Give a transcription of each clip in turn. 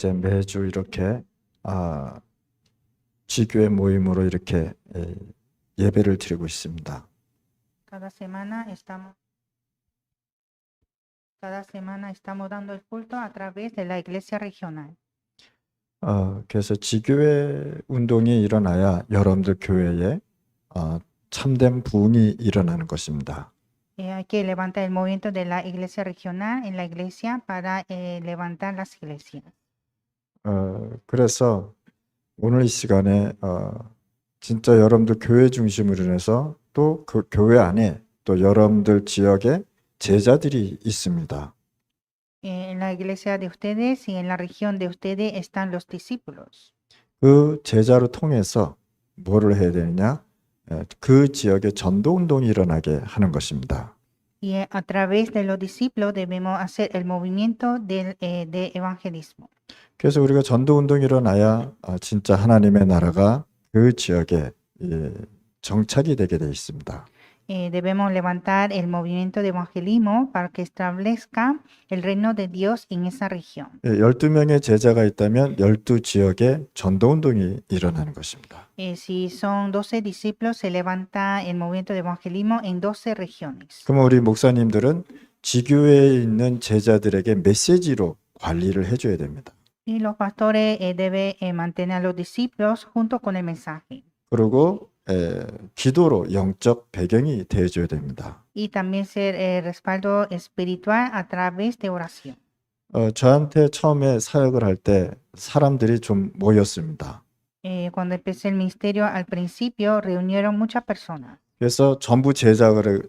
이제 매주 이렇게 지교회 모임으로 이렇게 예배를 드리고 있습니다. Cada semana estamos dando el culto a través de la iglesia regional. 그래서 지교회 운동이 일어나야 여러분들 교회에 참된 부흥이 일어나는 것입니다. Hay que levantar el movimiento de la iglesia regional en la iglesia para levantar las iglesias. 그래서 오늘 이 시간에 진짜 여러분들 교회 중심으로 해서 또 그 교회 안에 또 여러분들 지역에 제자들이 있습니다. En la iglesia de ustedes y en la región de ustedes están los discípulos. 그 제자를 통해서 뭐를 해야 되느냐? 그 지역에 전도 운동이 일어나게 하는 것입니다. Y a través de los discípulos debemos hacer el movimiento de evangelismo. 그래서 우리가 전도 운동이 일어나야 진짜 하나님의 나라가 그 지역에 정착이 되게 돼 있습니다. Debemos levantar el movimiento de evangelismo para que establezca el reino de Dios en esa región. 12명의 제자가 있다면 12지역에 전도 운동이 일어나는 것입니다. Si son 12 discípulos, se levanta el movimiento de evangelismo en 12 regiones. 그럼 우리 목사님들은 지교회에 있는 제자들에게 메시지로 관리를 해줘야 됩니다. Y los pastores deben mantener a los discípulos junto con el mensaje. 그리고 기도로 영적 배경이 되어줘야 됩니다. Y también ser respaldo espiritual a través de oración. 저한테 처음에 사역을 할 때 사람들이 좀 모였습니다. Cuando empecé el ministerio, al principio reunieron muchas personas. 그래서 전부 제자라고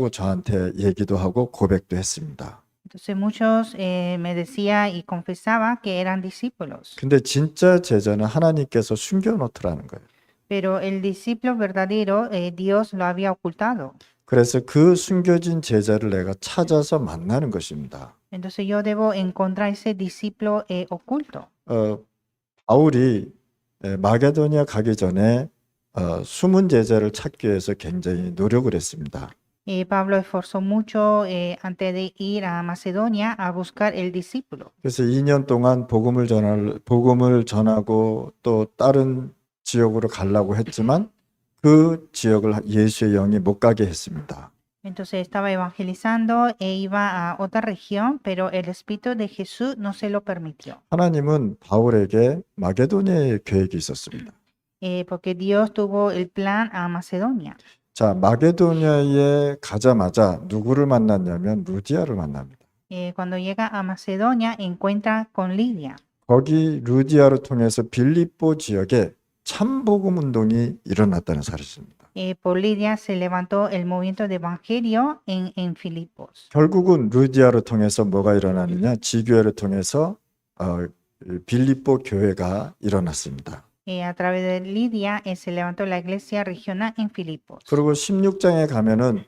저한테 얘기도 하고 고백도 했습니다. Entonces muchos me decían y confesaba que eran discípulos. 근데 진짜 제자는 하나님께서 숨겨놓더라는 거예요. Pero el discípulo verdadero, Dios lo había ocultado. 그래서 그 숨겨진 제자를 내가 찾아서 만나는 것입니다. Entonces yo debo encontrar ese discípulo oculto. 바울이 마게도니아 가기 전에 숨은 제자를 찾기 위해서 굉장히 노력을 했습니다. Pablo esforzó mucho antes de ir a Macedonia a buscar el discípulo. 그래서 2년 동안 복음을 전하고 또 다른 지역으로 가려고 했지만 그 지역을 예수의 영이 못 가게 했습니다. Entonces estaba evangelizando e iba a otra región, pero el Espíritu de Jesús no se lo permitió. 하나님은 바울에게 마게도니아의 계획이 있었습니다. Porque Dios tuvo el plan a Macedonia. 자, 마게도니아에 가자마자 누구를 만났냐면 루디아를 만납니다. Cuando llega a Macedonia encuentra con Lidia. 거기 루디아를 통해서 빌립보 지역에 참복음 운동이 일어났다는 사실입니다. Por Lidia se levantó el movimiento de evangelio en Filipos. 결국은 루디아를 통해서 뭐가 일어나느냐? 지교회를 통해서 빌립보 교회가 일어났습니다. A través de Lidia se levantó la iglesia regional en Filipos. 그리고 16장에 가면은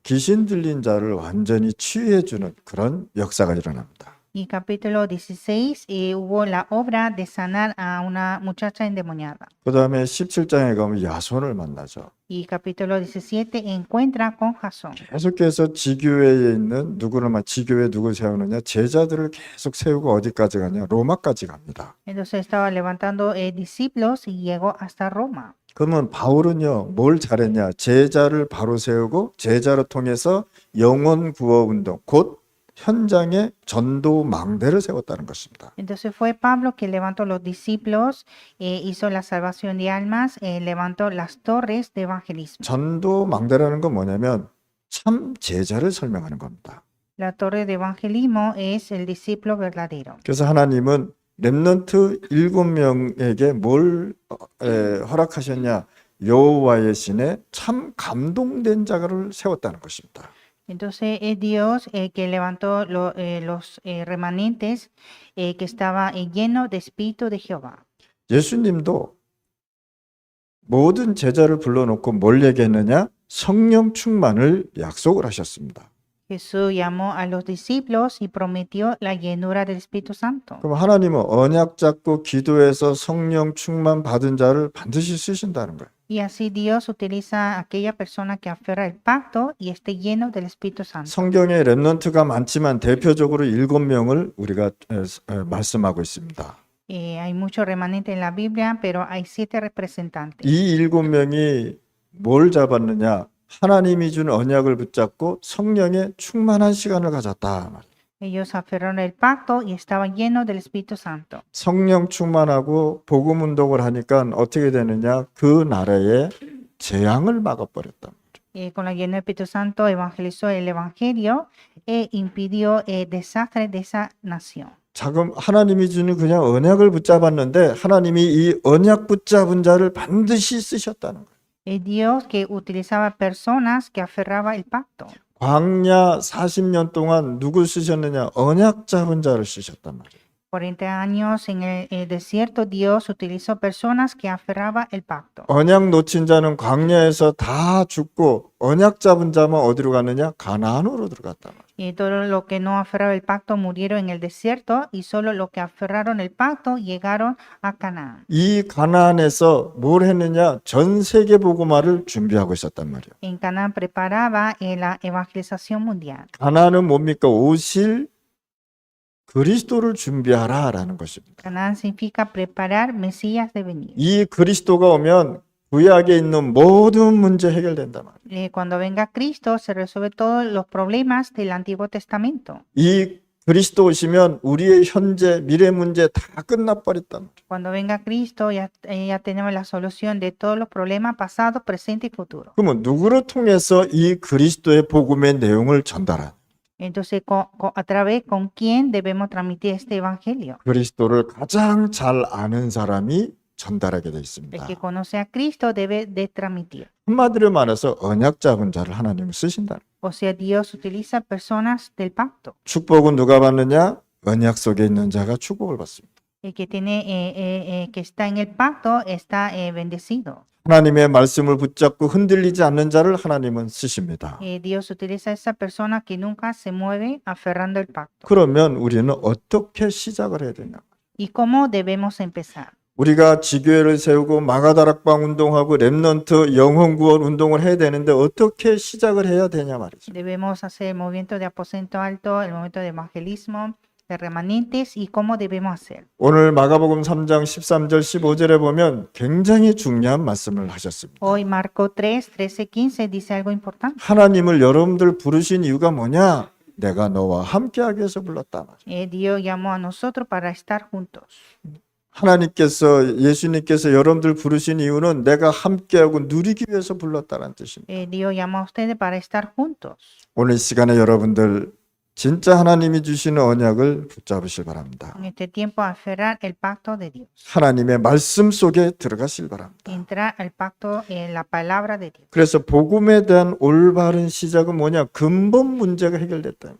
귀신 들린 자를 완전히 치유해 주는 그런 역사가 일어납니다. Y capítulo 16 hubo la obra de sanar a una muchacha endemoniada. 그다음에 17장에 가면 야손을 만나죠. Y capítulo 17 encuentra con Jasón. 계속해서 지교회에 있는 지교회 누구 세우느냐? 제자들을 계속 세우고 어디까지 가냐? 로마까지 갑니다. Entonces estaba levantando discípulos y llegó hasta Roma. 그러면 바울은요, 뭘 잘했냐? 제자를 바로 세우고 제자를 통해서 영혼 구호 운동, 곧 현장에 전도 망대를 세웠다는 것입니다. Entonces fue Pablo que levantó los discípulos, hizo la salvación de almas, levantó las torres de evangelismo. 전도 망대라는 건 뭐냐면 참 제자를 설명하는 겁니다. La torre de evangelismo es el discípulo verdadero. 그래서 하나님은 렘넌트 7명에게 뭘 허락하셨냐? 여호와의 신에 참 감동된 자를 세웠다는 것입니다. Entonces es Dios que levantó los remanentes que estaba lleno de espíritu de Jehová. 예수님도 모든 제자를 불러놓고 뭘 얘기했느냐? 성령 충만을 약속을 하셨습니다. Jesús llamó a los discípulos y prometió la llenura del Espíritu Santo. 그럼 하나님은 언약 잡고 기도해서 성령 충만 받은 자를 반드시 쓰신다는 거예요. Y así Dios utiliza a aquella persona que aferra el pacto y esté lleno del Espíritu Santo. 성경에 렘넌트가 많지만 대표적으로 7명을 우리가 말씀하고 있습니다. Hay muchos remanentes en la Biblia, pero hay 7 representantes. 이 7명이 뭘 잡았느냐? 하나님이 준 언약을 붙잡고 성령의 충만한 시간을 가졌다. Ellos aferraron el pacto y estaban llenos del Espíritu Santo. 성령 충만하고 복음 운동을 하니까 어떻게 되느냐? 그 나라의 재앙을 막아버렸다. Con la llena del Espíritu Santo evangelizó el Evangelio e impidió el desastre de esa nación. 자금 하나님이 주는 그냥 언약을 붙잡았는데 하나님이 이 언약 붙잡은 자를 반드시 쓰셨다는 거예요. Es Dios que utilizaba personas que aferraba el pacto. 광야 40년 동안 누구 쓰셨느냐? 언약 잡은 자를 쓰셨단 말이에요. 40 años en el desierto, Dios utilizó personas que aferraba el pacto. 언약 놓친 자는 광야에서 다 죽고 언약 잡은 자만 어디로 가느냐? 가나안으로 들어갔단 말이에요. Y todos los que no aferraron el pacto murieron en el desierto y solo los que aferraron el pacto llegaron a Canaán. 이 가나안에서 뭘 했느냐? 전 세계 복음화를 준비하고 있었단 말이에요. En Canaán preparaba la evangelización mundial. 가나안은 뭡니까? 오실 그리스도를 준비하라라는 것입니다. Canaán significa preparar Mesías de venir. 이 그리스도가 오면 구약에 있는 모든 문제 해결된단 말이에요. Cuando venga Cristo se resuelven todos los problemas del Antiguo Testamento. 이 그리스도 오시면 우리의 현재 미래 문제 다 끝나버렸단 말이에요. Cuando venga Cristo ya tenemos la solución de todos los problemas pasados, presente y futuro. 그러면 누구를 통해서 이 그리스도의 복음의 내용을 전달하냐? Entonces, a través con quién debemos transmitir este evangelio. 그리스도를 가장 잘 아는 사람이 전달하게 되어 El 있습니다. que conoce a Cristo debe de transmitir. 한마디로 말해서 언약 잡은 자를 하나님은 쓰신다. O sea, Dios utiliza personas del pacto. 축복은 누가 받느냐? 언약 속에 있는 자가 축복을 받습니다. El que tiene, que está en el pacto está bendecido. 하나님의 말씀을 붙잡고 흔들리지 않는 자를 하나님은 쓰십니다. Dios utiliza a esa persona que nunca se mueve aferrando el pacto. 그러면 우리는 어떻게 시작을 해야 되냐? ¿Y cómo debemos empezar? 우리가 지교회를 세우고 마가다락방 운동하고 렘넌트 영혼구원 운동을 해야 되는데 어떻게 시작을 해야 되냐 말이죠. Debemos hacer el movimiento de aposento alto, el movimiento de evangelismo, de remanentes y cómo debemos hacer. 오늘 마가복음 3장 13절 15절에 보면 굉장히 중요한 말씀을 하셨습니다. Hoy Marco 3, 13, 15 dice algo importante. 하나님을 여러분들 부르신 이유가 뭐냐? 내가 너와 함께하기 위해서 불렀다 말이죠. Dios llamó a nosotros para estar juntos. 하나님께서 예수님께서 여러분들 부르신 이유는 내가 함께하고 누리기 위해서 불렀다는 뜻입니다. Dios llamó a ustedes para estar juntos. 오늘 시간에 여러분들 진짜 하나님이 주시는 언약을 붙잡으실 바랍니다. En este tiempo aferrar el pacto de Dios. 하나님의 말씀 속에 들어가실 바랍니다. Entrar al pacto en la palabra de Dios. 그래서 복음에 대한 올바른 시작은 뭐냐? 근본 문제가 해결됐다.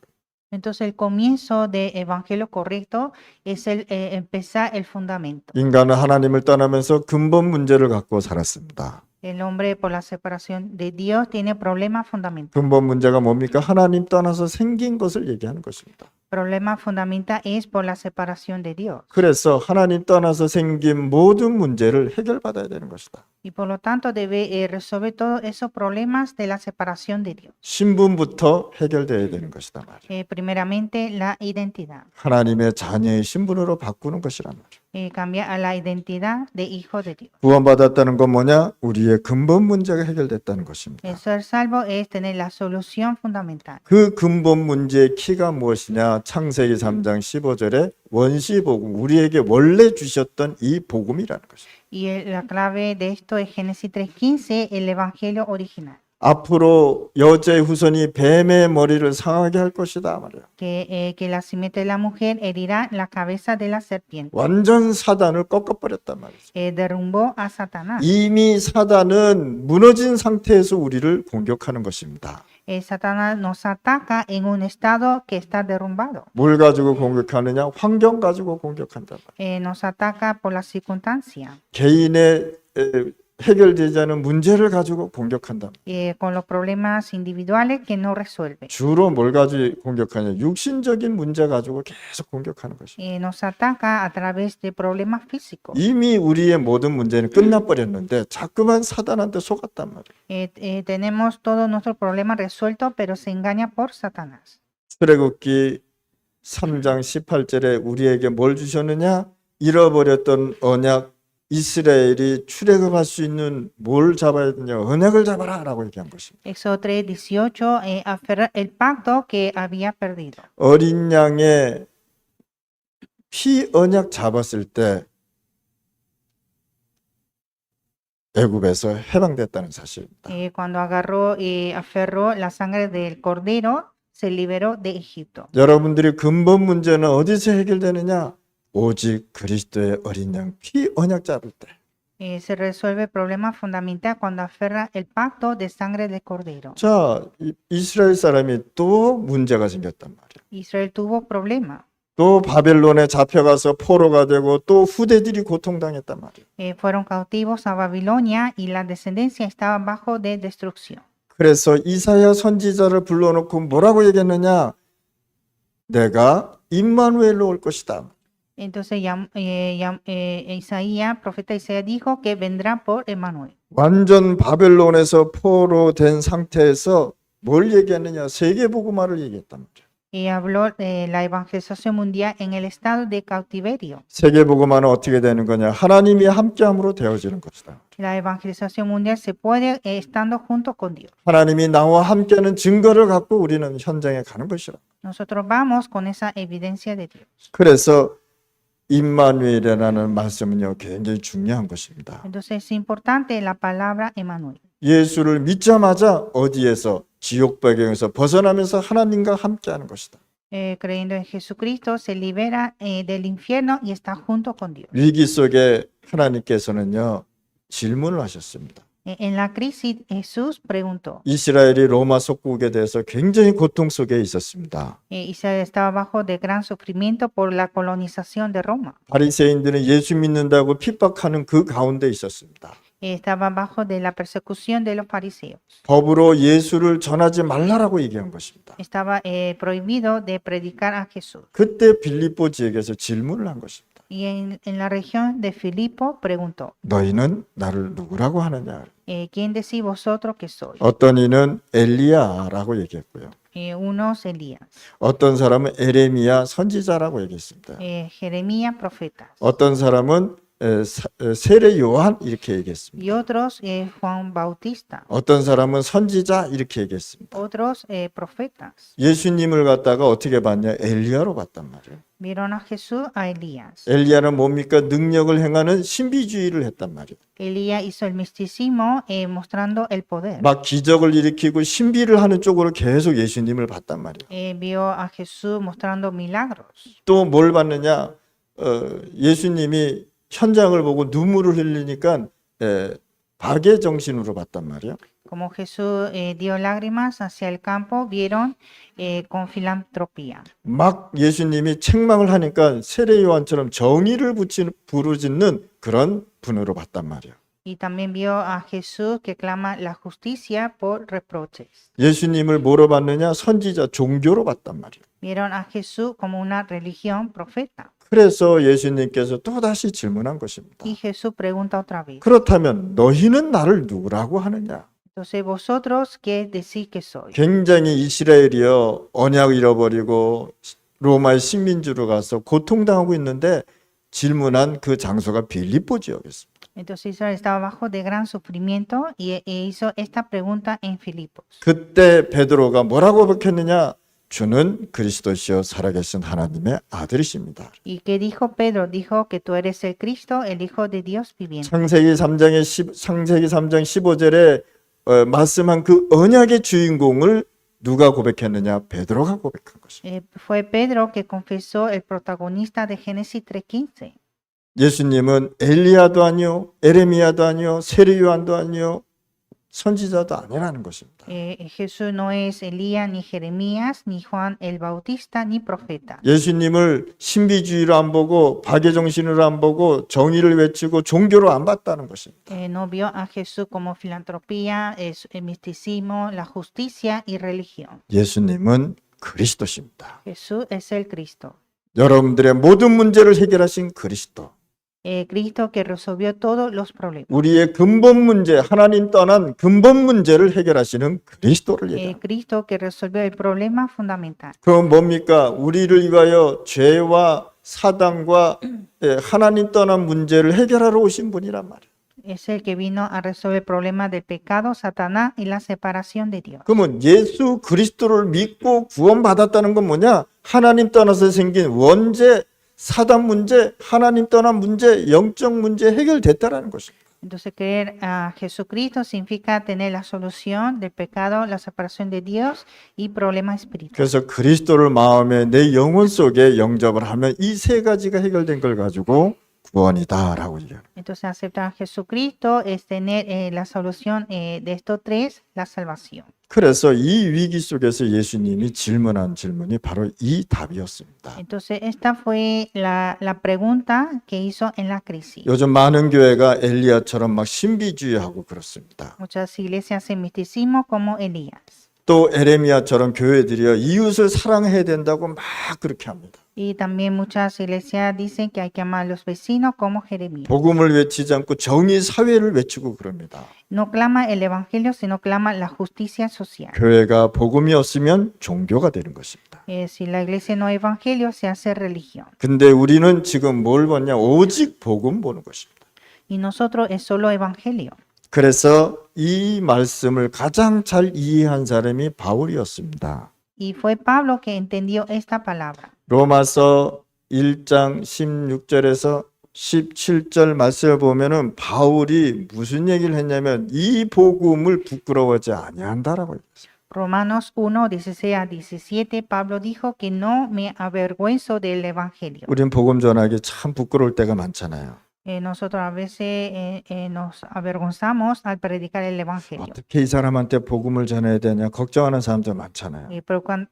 Entonces el comienzo del evangelio correcto es empezar el fundamento. 인간은 하나님을 떠나면서 근본 문제를 갖고 살았습니다. El hombre por la separación de Dios tiene problemas fundamentales. 근본 문제가 뭡니까? 하나님 떠나서 생긴 것을 얘기하는 것입니다. Problema fundamental es por la separación de Dios. 그래서 하나님 떠나서 생긴 모든 문제를 해결받아야 되는 것이다. Y por lo tanto debe resolver todos esos problemas de la separación de Dios. 신분부터 해결돼야 되는 것이다 말이에요. Primeramente la identidad. 하나님의 자녀의 신분으로 바꾸는 것이란 말이에요. Cambiar a la identidad de hijo de Dios. 구원받았다는 건 뭐냐? 우리의 근본 문제가 해결됐다는 것입니다. Ser salvo es tener la solución fundamental. 그 근본 문제의 키가 무엇이냐? 창세기 3장 15절에 원시복음, 우리에게 원래 주셨던 이 복음이라는 것입니다. Y la clave de esto es Génesis 3:15, el evangelio original. 앞으로 여자의 후손이 뱀의 머리를 상하게 할 것이다 말이에요. Que la simiente de la mujer herirá la cabeza de la serpiente. 완전 사단을 꺾어버렸단 말이죠. Derrumbó a Satanás. 이미 사단은 무너진 상태에서 우리를 공격하는 것입니다. Satanás nos ataca en un estado que está derrumbado. 뭘 가지고 공격하느냐? 환경 가지고 공격한단 말이에요. Nos ataca por la circunstancia. 개인의 해결되지 않은 문제를 가지고 공격한다. con los problemas individuales que no resuelve. 주로 뭘 가지고 공격하냐? 육신적인 문제 가지고 계속 공격하는 것입니다. Nos ataca a través de problemas físicos. 이미 우리의 모든 문제는 끝나버렸는데 자꾸만 사단한테 속았단 말이에요. Tenemos todos nuestros problemas resueltos, pero se engaña por Satanás. 출애굽기 3장 18절에 우리에게 뭘 주셨느냐? 잃어버렸던 언약, 이스라엘이 출애굽할 수 있는 뭘 잡아야 되냐? 언약을 잡아라 라고 얘기한 것입니다. Éxodo 3:18, aferrar el pacto que había perdido. 어린 양의 피 언약 잡았을 때 애굽에서 해방됐다는 사실입니다. Cuando agarró y aferró la sangre del cordero, se liberó de Egipto. 여러분들이 근본 문제는 어디서 해결되느냐? 오직 그리스도의 어린 양 피 언약 잡을 때. Se resuelve el problema fundamental cuando aferra el pacto de sangre del cordero. 자, 이스라엘 사람이 또 문제가 생겼단 말이에요. Israel tuvo problema. 또 바벨론에 잡혀가서 포로가 되고 또 후대들이 고통당했단 말이에요. Fueron cautivos a Babilonia y la descendencia estaba bajo de destrucción. 그래서 이사야 선지자를 불러놓고 뭐라고 얘기했느냐? 내가 임마누엘로 올 것이다. Entonces Isaías, profeta Isaías dijo que vendrá por Emmanuel. 완전 바벨론에서 포로된 상태에서 뭘 얘기했느냐? 세계복음화를 얘기했단 말이에요. Y habló de la evangelización mundial en el estado de cautiverio. 세계복음화는 어떻게 되는 거냐? 하나님이 함께함으로 되어지는 것이다. La evangelización mundial se puede estando junto con Dios. 하나님이 나와 함께하는 증거를 갖고 우리는 현장에 가는 것이라. Nosotros vamos con esa evidencia de Dios. 그래서 임마누엘이라는 말씀은요, 굉장히 중요한 것입니다. Entonces es importante la palabra Emmanuel. 예수를 믿자마자 어디에서 지옥 배경에서 벗어나면서 하나님과 함께하는 것이다. Creyendo en Jesucristo se libera del infierno y está junto con Dios. 위기 속에 하나님께서는요, 질문을 하셨습니다. En la crisis Jesús preguntó. 이스라엘이 로마 속국에 대해서 굉장히 고통 속에 있었습니다. Israel estaba bajo de gran sufrimiento por la colonización de Roma. 바리새인들은 예수 믿는다고 핍박하는 그 가운데 있었습니다. Estaba bajo de la persecución de los fariseos. 법으로 예수를 전하지 말라라고 얘기한 것입니다. Estaba prohibido de predicar a Jesús. 그때 빌립보 지역에서 질문을 한 것입니다. Y en la región de Filipo preguntó, 너희는 나를 누구라고 하느냐? ¿quién decís vosotros que soy? 어떤 이는 엘리야라고 얘기했고요. Unos Elías, 어떤 사람은 에레미야 선지자라고 얘기했습니다. Jeremías profetas, 어떤 사람은 세례 요한 이렇게 얘기했습니다. y otros Juan Bautista, 어떤 사람은 선지자 이렇게 얘기했습니다. otros profetas. 예수님을 갖다가 어떻게 봤냐? 엘리야로 봤단 말이에요. Vieron a Jesús a Elías. 엘리야는 뭡니까? 능력을 행하는 신비주의를 했단 말이에요. Elías hizo el misticismo mostrando el poder. 막 기적을 일으키고 신비를 하는 쪽으로 계속 예수님을 봤단 말이에요. Vio a Jesús mostrando milagros. 또 뭘 봤느냐? 예수님이 현장을 보고 눈물을 흘리니까 박의 정신으로 봤단 말이에요. Como Jesús dio lágrimas hacia el campo, vieron con filantropía. 막 예수님이 책망을 하니까 세례 요한처럼 정의를 부르짖는 그런 분으로 봤단 말이에요. Y también vio a Jesús que clama la justicia por reproches. 예수님을 뭐로 봤느냐? 선지자, 종교로 봤단 말이에요. Vieron a Jesús como una religión profeta. 그래서 예수님께서 또다시 질문한 것입니다. Y Jesús pregunta otra vez. 그렇다면 너희는 나를 누구라고 하느냐? Entonces, ¿vosotros qué decís que soy? 굉장히 이스라엘이요, 언약 잃어버리고 로마의 식민지로 가서 고통당하고 있는데 질문한 그 장소가 빌립보 지역이었습니다. Entonces Israel estaba bajo de gran sufrimiento y hizo esta pregunta en Filipos. 그때 베드로가 뭐라고 밝혔느냐? 주는 그리스도시요 살아계신 하나님의 아들이십니다. ¿Y qué dijo Pedro? Dijo que tú eres el Cristo, el Hijo de Dios viviente. 창세기 3장 15절에 말씀한 그 언약의 주인공을 누가 고백했느냐? 베드로가 고백한 것입니다. Fue Pedro que confesó el protagonista de Génesis 3:15. 예수님은 엘리야도 아니요, 에레미야도 아니요, 세례 요한도 아니요, 선지자도 아니라는 것입니다. Jesús no es Elías, ni Jeremías, ni Juan el Bautista, ni profeta. 예수님을 신비주의로 안 보고 박애정신으로 안 보고 정의를 외치고 종교로 안 봤다는 것입니다. No vio a Jesús como filantropía, el misticismo, la justicia y religión. 예수님은 그리스도십니다. Jesús es el Cristo. 여러분들의 모든 문제를 해결하신 그리스도. Cristo que resolvió todos los problemas. 우리의 근본 문제, 하나님 떠난 근본 문제를 해결하시는 그리스도를 얘기합니다. Cristo que resolvió el problema fundamental. 그건 뭡니까? 우리를 위하여 죄와 사단과 하나님 떠난 문제를 해결하러 오신 분이란 말이에요. Es el que vino a resolver el problema del pecado, Satanás y la separación de Dios. 그러면 예수 그리스도를 믿고 구원받았다는 건 뭐냐? 하나님 떠나서 생긴 원죄, 사단 문제, 하나님 떠난 문제, 영적 문제 해결됐다라는 것입니다. Entonces, creer a Jesucristo significa tener la solución del pecado, la separación de Dios y problemas espirituales. 그래서 그리스도를 마음에 내 영혼 속에 영접을 하면 이 세 가지가 해결된 걸 가지고 구원이다라고 얘기해요. Entonces, aceptar a Jesucristo es tener la solución de estos tres, la salvación. 그래서 이 위기 속에서 예수님이 질문한 질문이 바로 이 답이었습니다. Entonces, esta fue la pregunta que hizo en la crisis. 요즘 많은 교회가 엘리야처럼 막 신비주의하고 그렇습니다. Muchas iglesias hacen misticismo como Elías. 또 에레미야처럼 교회들이요 이웃을 사랑해야 된다고 막 그렇게 합니다. Y también muchas iglesias dicen que hay que amar a los vecinos como Jeremías. 복음을 외치지 않고 정의 사회를 외치고 그럽니다. No clama el evangelio, sino clama la justicia social. 교회가 복음이 없으면 종교가 되는 것입니다. Si la iglesia no hay evangelio, se hace religión. 근데 우리는 지금 뭘 보냐? 오직 복음 보는 것입니다. Y nosotros es solo evangelio. 그래서 이 말씀을 가장 잘 이해한 사람이 바울이었습니다. Y fue Pablo que entendió esta palabra. 로마서 1장 16절에서 17절 말씀을 보면은 바울이 무슨 얘기를 했냐면 이 복음을 부끄러워하지 아니한다라고 했어요. Romanos 1, 16 a 17, Pablo dijo que no me avergüenzo del evangelio. 우린 복음 전하기 참 부끄러울 때가 많잖아요. Nosotros a veces nos avergonzamos al predicar el evangelio. 어떻게 이 사람한테 복음을 전해야 되냐 걱정하는 사람들 많잖아요.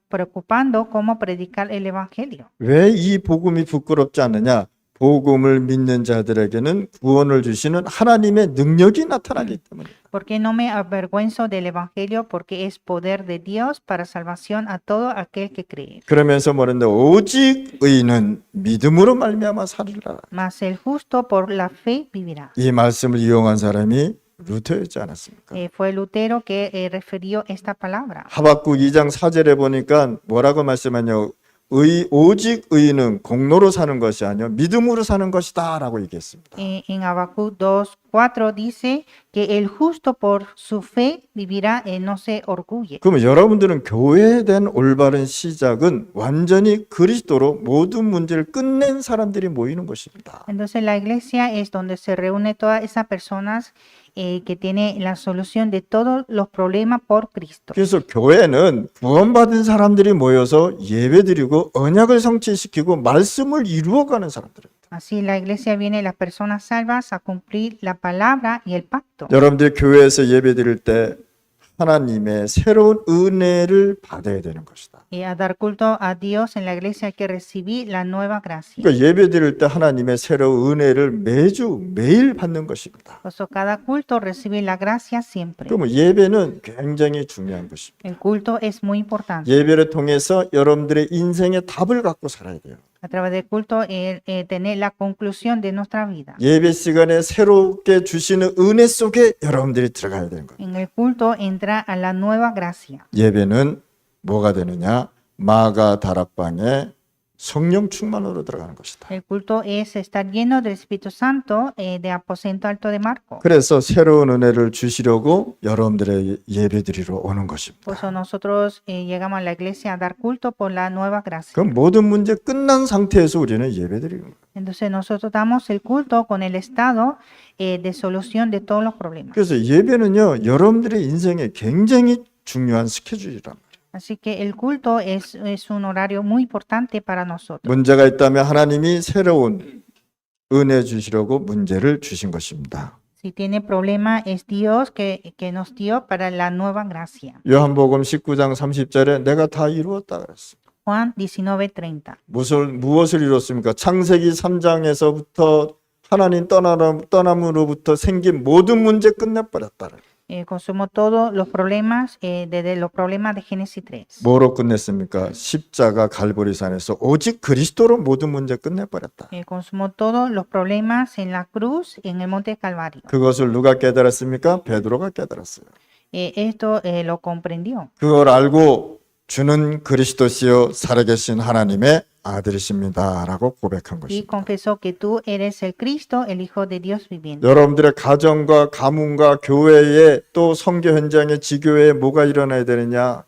Preocupando cómo predicar el evangelio. 왜 이 복음이 부끄럽지 않느냐? 복음을 믿는 자들에게는 구원을 주시는 하나님의 능력이 나타나기 때문에. ¿Por qué no me avergüenzo del evangelio? Porque es poder de Dios para salvación a todo aquel que cree. 그러면서 뭐랬는데 오직 의인은 믿음으로 말미암아 살리라. Mas el justo por la fe vivirá. 이 말씀을 이용한 사람이 루터였지 않았습니까? Fue Lutero que refirió esta palabra. 하박국 2장 4절에 보니까 뭐라고 말씀하냐? 오직 의인은 공로로 사는 것이 아니요 믿음으로 사는 것이다라고 얘기했습니다. En Habacuc 2:4 dice que el justo por su fe vivirá, no se orgulle. 그러면 여러분들은 교회에 대한 올바른 시작은 완전히 그리스도로 모든 문제를 끝낸 사람들이 모이는 것입니다. Entonces la iglesia es donde se reúne todas esas personas que tienen la solución de todos los problemas por Cristo. 그래서 교회는 구원받은 사람들이 모여서 예배드리고 언약을 성취시키고 말씀을 이루어가는 사람들입니다. Así la iglesia viene las personas salvas a cumplir la palabra y el pacto. 여러분들이 교회에서 예배드릴 때 하나님의 새로운 은혜를 받아야 되는 것이다. Y a dar culto a Dios en la iglesia hay que recibir la nueva gracia. 그러니까 예배드릴 때 하나님의 새로운 은혜를 매일 받는 것입니다. Por eso cada culto recibe la gracia siempre. 그러면 예배는 굉장히 중요한 것입니다. El culto es muy importante. 예배를 통해서 여러분들의 인생의 답을 갖고 살아야 돼요. A través del culto tener la conclusión de nuestra vida. 예배 시간에 새롭게 주시는 은혜 속에 여러분들이 들어가야 되는 거예요. En el culto entra a la nueva gracia. 예배는 뭐가 되느냐? 마가 다락방에 성령 충만으로 들어가는 것이다. El culto es estar lleno del Espíritu Santo de aposento alto de Marco. 그래서 새로운 은혜를 주시려고 여러분들의 예배드리러 오는 Por 것입니다. eso nosotros llegamos a la iglesia a dar culto por la nueva gracia. 그럼 모든 문제 끝난 상태에서 우리는 예배드리는 거예요. Entonces nosotros damos el culto con el estado de solución de todos los problemas. 그래서 예배는요, 여러분들의 인생에 굉장히 중요한 스케줄이란 말이에요. Así que el culto es un horario muy importante para nosotros. 문제가 있다면 하나님이 새로운 은혜 주시려고 문제를 주신 것입니다. Si tiene problema, es Dios que nos dio para la nueva gracia. 요한복음 19장 30절에 내가 다 이루었다 그랬어. Juan 19:30. 무엇을 이뤘습니까? 창세기 3장에서부터 하나님 떠남으로부터 생긴 모든 문제 끝내버렸다. Consumó todos los problemas, desde los problemas de Génesis 3. 뭐로 끝냈습니까? 십자가 갈보리산에서 오직 그리스도로 모든 문제 끝내버렸다. Consumó todos los problemas en la cruz, en el monte Calvario. 그것을 누가 깨달았습니까? 베드로가 깨달았어요. Esto lo comprendió. 그걸 알고 주는 그리스도시요 살아계신 하나님의 아들이십니다라고 고백한 Y 것입니다. confesó que tú eres el Cristo, el Hijo de Dios viviente. 여러분들의 가정과 가문과 교회에 또 선교 현장에 지교회에 뭐가 일어나야 되느냐?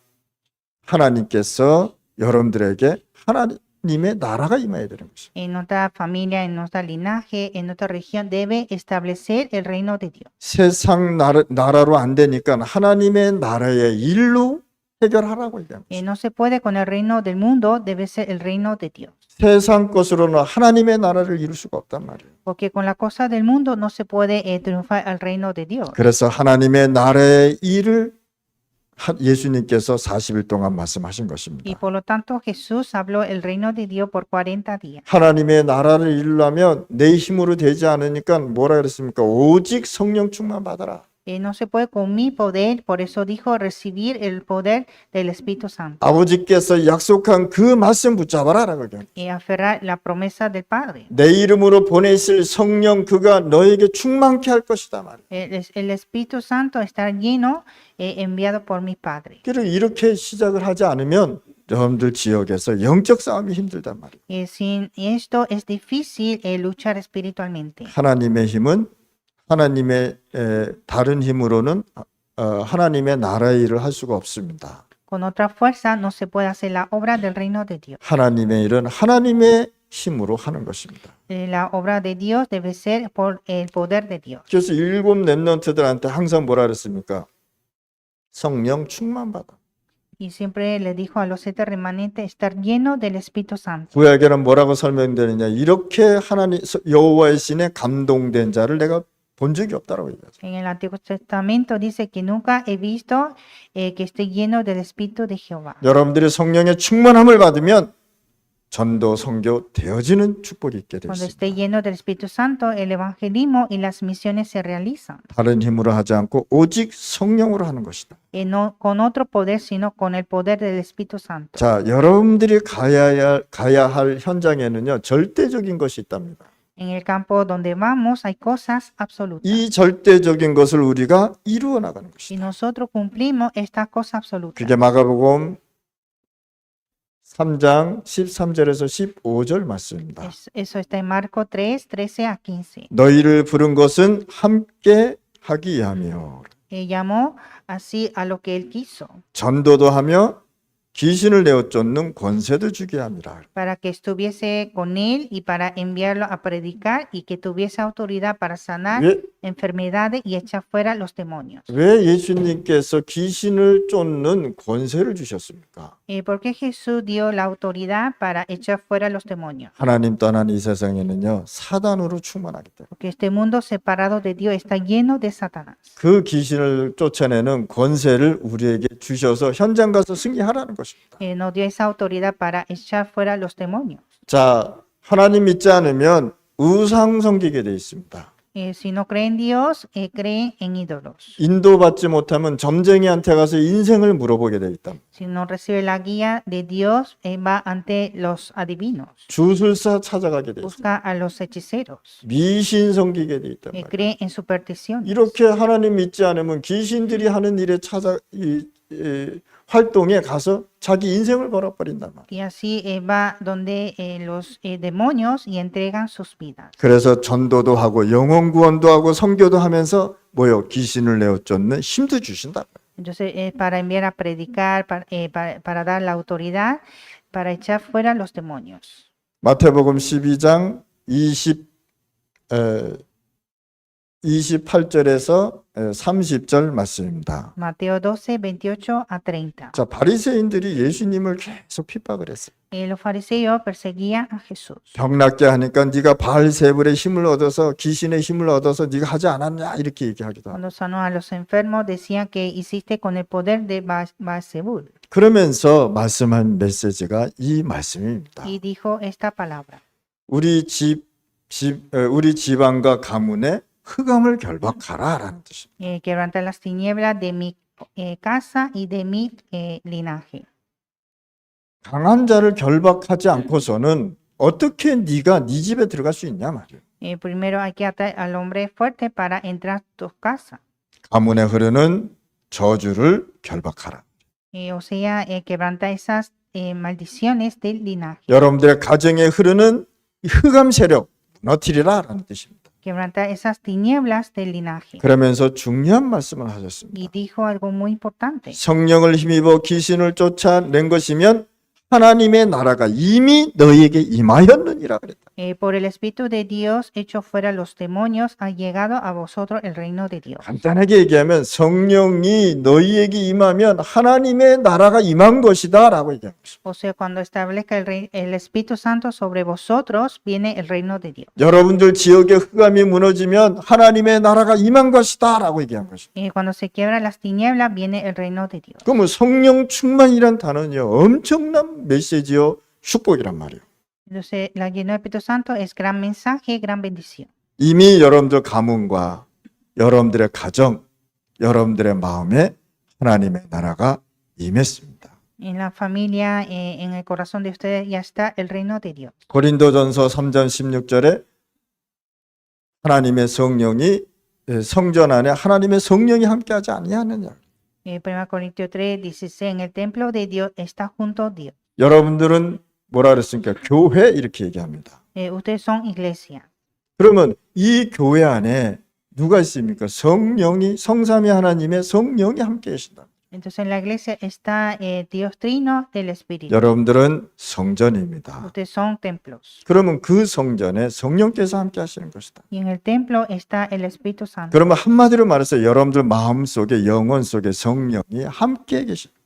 하나님께서 여러분들에게 하나님의 나라가 임해야 되는 것입니다. En nuestra familia, en nuestro linaje, en nuestra región, debe establecer el reino de Dios. 세상 나라로 안 되니까 하나님의 나라의 일로 해결하라고 얘기합니다. No se puede con el reino del mundo, debe ser el reino de Dios. 세상 것으로는 하나님의 나라를 이룰 수가 없단 말이에요. Porque con la cosa del mundo no se puede triunfar al reino de Dios. 그래서 하나님의 나라의 일을 예수님께서 40일 동안 말씀하신 Y 것입니다. por lo tanto Jesús habló el reino de Dios por 40 días. 하나님의 나라를 이루려면 내 힘으로 되지 않으니까 뭐라 그랬습니까? 오직 성령 충만 받아라. No se puede con mi poder, por eso dijo recibir el poder del Espíritu Santo. 아버지께서 약속한 그 말씀 붙잡아라라고 얘기합니다. Aferrar la promesa del Padre. 내 이름으로 보내실 성령 그가 너에게 충만케 할 것이다 말이에요. El Espíritu Santo está lleno, enviado por mi Padre. 그리고 이렇게 시작을 하지 않으면 여러분들 지역에서 영적 싸움이 힘들단 말이에요. Sin esto es difícil luchar espiritualmente. 하나님의 힘은 하나님의 다른 힘으로는 하나님의 나라의 일을 할 수가 없습니다. Con otra fuerza no se puede hacer la obra del reino de Dios. 하나님의 일은 하나님의 힘으로 하는 것입니다. La obra de Dios debe ser por el poder de Dios. 그래서 일곱 렘넌트들한테 항상 뭐라 그랬습니까? 성령 충만 받아. Y siempre le dijo a los 7 remanentes estar lleno del Espíritu Santo. 구약에는 뭐라고 설명되느냐? 이렇게 하나님 여호와의 신에 감동된 자를 내가 본 적이 없다라고 얘기하죠. En el Antiguo Testamento dice que nunca he visto que esté lleno del Espíritu de Jehová. 여러분들이 성령의 충만함을 받으면 전도 선교 되어지는 축복이 있게 되어 Cuando 있습니다. esté lleno del Espíritu Santo, el evangelismo y las misiones se realizan. 다른 힘으로 하지 않고 오직 성령으로 하는 것이다. No con otro poder, sino con el poder del Espíritu Santo. 자, 여러분들이 가야 할 현장에는요 절대적인 것이 있답니다. En el campo donde vamos hay cosas absolutas. 이 절대적인 것을 우리가 이루어 나가는 Y 것이다. nosotros cumplimos estas cosas absolutas. 그게 마가복음 3장 13절에서 15절 말씀입니다. Eso está en Marcos 3, 13 a 15. 너희를 부른 것은 함께 하기 위함이요. Llamó así a lo que él quiso, 전도도 하며 귀신을 내어 쫓는 권세도 주게 함이라. para que estuviese con él y para enviarlo a predicar y que tuviese autoridad para sanar 왜, enfermedades y echar fuera los demonios. 왜 예수님께서 귀신을 쫓는 권세를 주셨습니까? ¿Por qué Jesús dio la autoridad para echar fuera los demonios? 하나님 떠난 이 세상에는요 사단으로 충만하기 때문에 Porque este mundo separado de Dios está lleno de Satanás. 그 귀신을 쫓아내는 권세를 우리에게 주셔서 현장 가서 승리하라는 것입니다. Nos dio esa autoridad para echar fuera los demonios. 자, 하나님 믿지 않으면 우상 섬기게 돼 있습니다. Si no creen en Dios, creen en ídolos. 인도받지 못하면 점쟁이한테 가서 인생을 물어보게 돼 있다. Si no recibe la guía de Dios, va ante los adivinos. 주술사 찾아가게 돼 있다. Busca a los hechiceros. 미신 섬기게 돼 있단 말이에요. Cree en supersticiones. 이렇게 하나님 믿지 않으면 귀신들이 하는 일에 활동에 가서 자기 인생을 걸어버린단 말이에요. Y así va donde los demonios y entregan sus vidas. 그래서 전도도 하고 영혼 구원도 하고 선교도 하면서 뭐요? 귀신을 내어 쫓는 힘도 주신다. Entonces, para enviar a predicar, para dar la autoridad, para echar fuera los demonios. 마태복음 12장 20 28절에서 30절 말씀입니다. Mateo 12, 28 a 30. 자, 바리새인들이 예수님을 계속 핍박을 했어요. Los fariseos perseguían a Jesús. 병 낫게 하니까 네가 바알세불의 힘을 얻어서 귀신의 힘을 얻어서 네가 하지 않았냐 이렇게 얘기하기도 하고. Cuando sanó a los enfermos, decían que hiciste con el poder de Baal-zebul. 그러면서 말씀한 메시지가 이 말씀입니다. Y dijo esta palabra: 우리 우리 집안과 가문에 흑암을 결박하라라는 뜻입니다. quebranta las tinieblas de mi casa y de mi linaje. 강한 자를 결박하지 않고서는 어떻게 네가 네 집에 들어갈 수 있냐 말이에요. Primero hay que atar al hombre fuerte para entrar a tu casa. 가문에 흐르는 저주를 결박하라. O sea, quebranta esas maldiciones del linaje. 여러분들의 가정에 흐르는 이 흑암 세력 무너뜨리라라는 뜻입니다. Quebranta esas tinieblas del linaje. 그러면서 중요한 말씀을 하셨습니다. Y dijo algo muy importante. 성령을 힘입어 귀신을 쫓아낸 것이면 하나님의 나라가 이미 너희에게 임하였느니라 그랬다. Por el Espíritu de Dios, hecho fuera los demonios, ha llegado a vosotros el reino de Dios. 간단하게 얘기하면 성령이 너희에게 임하면 하나님의 나라가 임한 것이다라고 얘기합니다. O sea, cuando establezca el Espíritu Santo sobre vosotros, viene el reino de Dios. 여러분들 지역의 흑암이 무너지면 하나님의 나라가 임한 것이다라고 얘기한 것입니다. Cuando se quiebran las tinieblas, viene el reino de Dios. 그러면 성령 충만이란 단어는요 엄청난 메시지요 축복이란 말이에요. Entonces, la lleno del Espíritu Santo es gran mensaje, gran bendición. 이미 여러분들 가문과 여러분들의 가정, 여러분들의 마음에 하나님의 나라가 임했습니다. En la familia, en el corazón de ustedes ya está el reino de Dios. 고린도전서 3장 16절에 하나님의 성령이 성전 안에 하나님의 성령이 함께하지 아니하느냐. 1 Corintios 3, 16, en el templo de Dios está junto Dios. 여러분들은 뭐라 그랬습니까? 교회 이렇게 얘기합니다. Ustedes son iglesia. 그러면 이 교회 안에 누가 있습니까? 성령이 성삼위 하나님의 성령이 함께 계신다. Entonces en la iglesia está Dios Trino del Espíritu. 여러분들은 성전입니다. Ustedes son templos. 그러면 그 성전에 성령께서 함께 하시는 것이다. Y en el templo está el Espíritu Santo. 그러면 한마디로 말해서 여러분들 마음 속에 영혼 속에 성령이 함께 계십니다.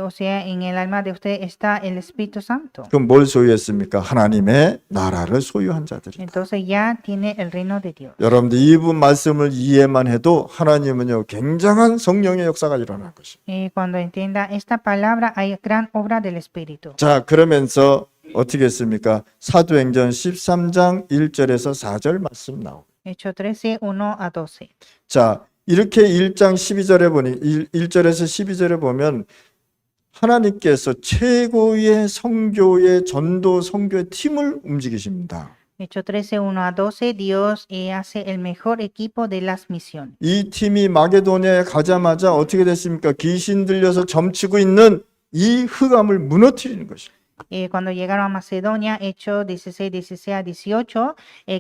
O sea, en el alma de ustedes está el Espíritu Santo. 그럼 뭘 소유했습니까? 하나님의 나라를 소유한 자들이다. Entonces ya tiene el reino de Dios. 여러분들 이분 말씀을 이해만 해도 하나님은요 굉장한 성령의 역사가 일어날 것입니다. Cuando entienda esta palabra, hay gran obra del Espíritu. 자, 그러면서 어떻게 했습니까? 사도행전 13장 1절에서 4절 말씀 나옵니다. Hechos 13, 1 a 12. 자, 이렇게 1장 12절에 보니 1절에서 12절에 보면 하나님께서 최고의 선교의 전도 선교의 팀을 움직이십니다. Hechos 13, 1 a 12, Dios hace el mejor equipo de las misiones. 이 팀이 마게도냐에 가자마자 어떻게 됐습니까? 귀신 들려서 점치고 있는 이 흑암을 무너뜨리는 것입니다. Cuando llegaron a Macedonia, Hechos 16, 16 a 18,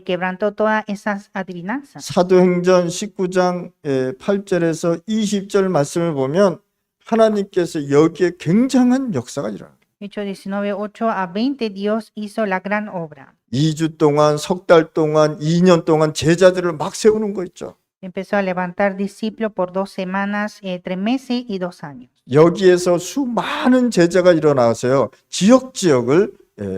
quebrantó todas esas adivinanzas. 사도행전 19장 8절에서 20절 말씀을 보면 하나님께서 여기에 굉장한 역사가 일어납니다. Hechos 19, 8 a 20, Dios hizo la gran obra. 2주 동안, 석 달 동안, 2년 동안 제자들을 막 세우는 거 있죠. Empezó a levantar discípulos por 2 semanas, 3 meses y 2 años. 여기에서 수많은 제자가 일어나서요. 지역을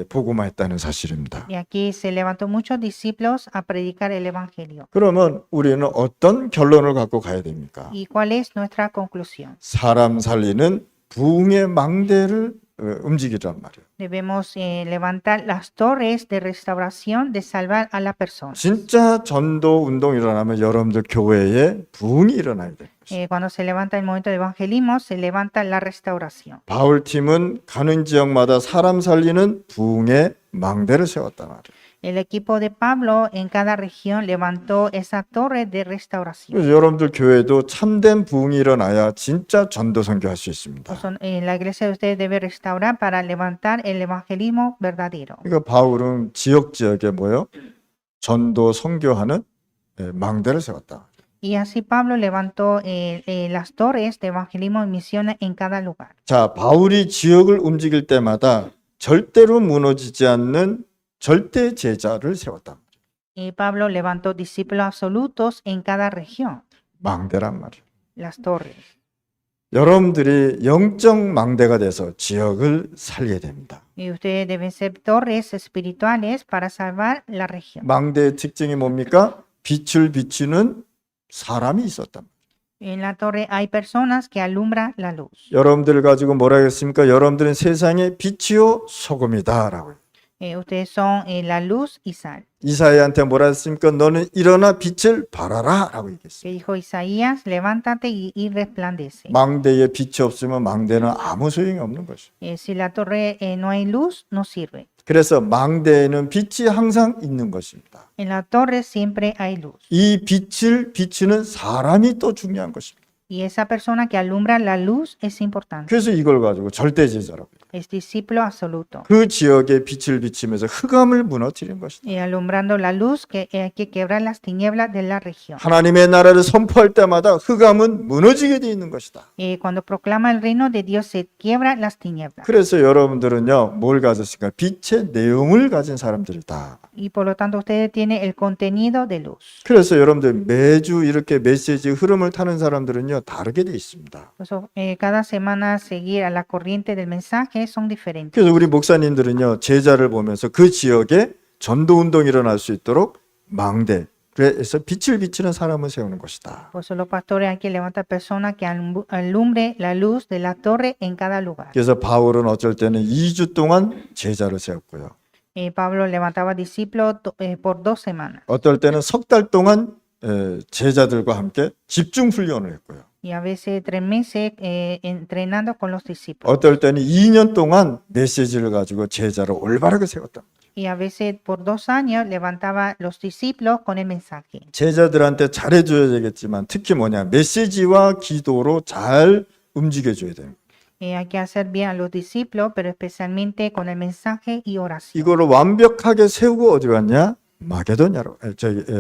복음화했다는 사실입니다. Y aquí se levantó muchos discípulos a predicar el evangelio. 그러면 우리는 어떤 결론을 갖고 가야 됩니까? ¿Y cuál es nuestra conclusión? 사람 살리는 부흥의 망대를 움직이란 말이에요. Debemos levantar las torres de restauración de salvar a la persona. 진짜 전도 운동이 일어나면 여러분들 교회에 부흥이 일어나야 돼요. Cuando se levanta el momento de evangelismo, se levanta la restauración. 바울 팀은 가는 지역마다 사람 살리는 부흥의 망대를 세웠단 말이에요. El equipo de Pablo en cada región levantó esa torre de restauración. 그래서 여러분들 교회도 참된 부흥이 일어나야 진짜 전도 선교할 수 있습니다. La iglesia de ustedes debe restaurar para levantar el evangelismo verdadero. 그러니까 바울은 지역에 뭐요? 전도 선교하는 망대를 세웠다. Y así Pablo levantó las torres de evangelismo y misiones en cada lugar. 자, 바울이 지역을 움직일 때마다 절대로 무너지지 않는 절대 제자를 세웠다. Pablo levantó discípulos absolutos en cada región, 망대란 말이에요. las torres. 여러분들이 영적 망대가 돼서 지역을 살려야 됩니다. Y ustedes deben ser torres espirituales para salvar la región. 망대의 특징이 뭡니까? 빛을 비추는 사람이 있었단 말이에요. En la torre hay personas que alumbran la luz. 여러분들을 가지고 뭐라 했습니까? 여러분들은 세상의 빛이요 소금이다라고. Ustedes son la luz y sal. 이사야한테 뭐라 했습니까? 너는 일어나 빛을 발하라라고 얘기했어요. Que dijo Isaías, levántate y resplandece. 망대에 빛이 없으면 망대는 아무 소용이 없는 것이죠. Si la torre no hay luz, no sirve. 그래서 망대에는 빛이 항상 있는 것입니다. En la torre siempre hay luz. 이 빛을 비추는 사람이 또 중요한 것입니다. Y esa persona que alumbra la luz es importante. 그래서 이걸 가지고 절대 제자라고 해요. Es discípulo absoluto. 그 지역에 빛을 비치면서 흑암을 무너뜨리는 것이다. Y alumbrando la luz que quebra las tinieblas de la región. 하나님의 나라를 선포할 때마다 흑암은 무너지게 돼 있는 것이다. Cuando proclama el reino de Dios se quiebra las tinieblas. 그래서 여러분들은요, 뭘 가졌을까? 빛의 내용을 가진 사람들이다. Y por lo tanto ustedes tienen el contenido de luz. 그래서 여러분들 매주 이렇게 메시지 흐름을 타는 사람들은요, 다르게 돼 있습니다. Por eso, cada semana seguir a la corriente del mensaje son diferentes. 그래서 우리 목사님들은요, 제자를 보면서 그 지역에 전도 운동이 일어날 수 있도록 망대, 그래서 빛을 비치는 사람을 세우는 것이다. Por eso los pastores hay que levantar personas que alumbre la luz de la torre en cada lugar. 그래서 바울은 어쩔 때는 2주 동안 제자를 세웠고요. Pablo levantaba discípulos por 2 semanas. 어떨 때는 석 달 동안 제자들과 함께 집중 훈련을 했고요. Y a veces 3 meses entrenando con los discípulos. 어떨 때는 2년 동안 메시지를 가지고 제자를 올바르게 세웠다. Y a veces por 2 años levantaba los discípulos con el mensaje. 제자들한테 잘해줘야 되겠지만 특히 뭐냐, 메시지와 기도로 잘 움직여줘야 돼요. Hay que hacer bien a los discípulos, pero especialmente con el mensaje y oración. 이거를 완벽하게 세우고 어디 갔냐? 마게도냐로,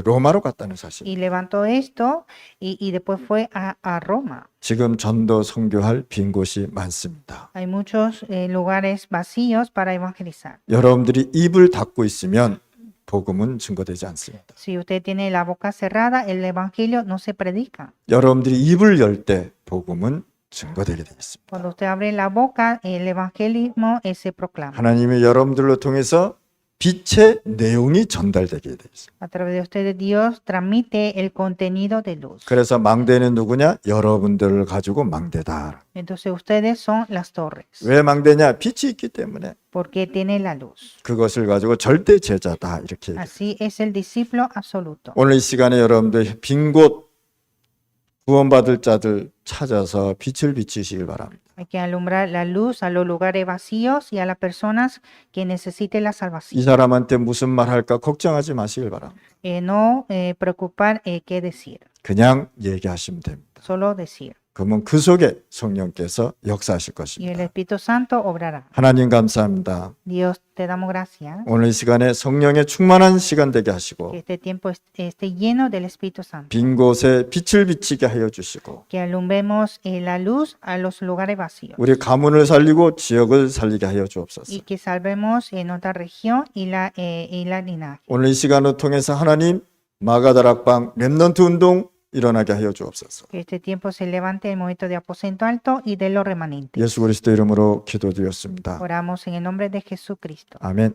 로마로 갔다는 사실. Y levantó esto y después fue a Roma. 지금 전도 선교할 빈 곳이 많습니다. Hay muchos lugares vacíos para evangelizar. 여러분들이 입을 닫고 있으면 복음은 증거되지 않습니다. Si usted tiene la boca cerrada, el evangelio no se predica. 여러분들이 입을 열 때 복음은 증거되게 되어 있습니다. Cuando usted abre la boca, el evangelismo se proclama. 하나님이 여러분들로 통해서 빛의 내용이 전달되게 되어 있습니다. A través de ustedes, Dios transmite el contenido de luz. 그래서 망대는 누구냐? 여러분들을 가지고 망대다. Entonces ustedes son las torres, 왜 망대냐? 빛이 있기 때문에. porque tiene la luz. 그것을 가지고 절대 제자다 이렇게 얘기해요. Así es el discípulo absoluto. 오늘 이 시간에 여러분들 빈 곳 구원받을 자들 찾아서 빛을 비추시길 바랍니다. Hay que alumbrar la luz a los lugares vacíos y a las personas que necesiten la 이 salvación. 사람한테 무슨 말 할까 걱정하지 마시길 바랍니다. No preocupar qué decir, 그냥 얘기하시면 됩니다. solo decir. 그러면 그 속에 성령께서 역사하실 Y el 것입니다. Espíritu Santo obrará. 하나님 감사합니다. Dios, te damos gracias. 오늘 이 시간에 성령의 충만한 시간 되게 하시고 Que este tiempo esté lleno del Espíritu Santo. 빈 곳에 빛을 비치게 하여 주시고 Que alumbremos la luz a los lugares vacíos. 우리 가문을 살리고 지역을 살리게 하여 주옵소서. Y que salvemos en nuestra región y la linaje. 오늘 이 시간을 통해서 하나님 마가다락방 렘넌트 운동 일어나게 하여 주옵소서. Que este tiempo se levante el momento de aposento alto y de los remanentes. 예수 그리스도 이름으로 기도드렸습니다. Oramos en el nombre de Jesucristo. 아멘.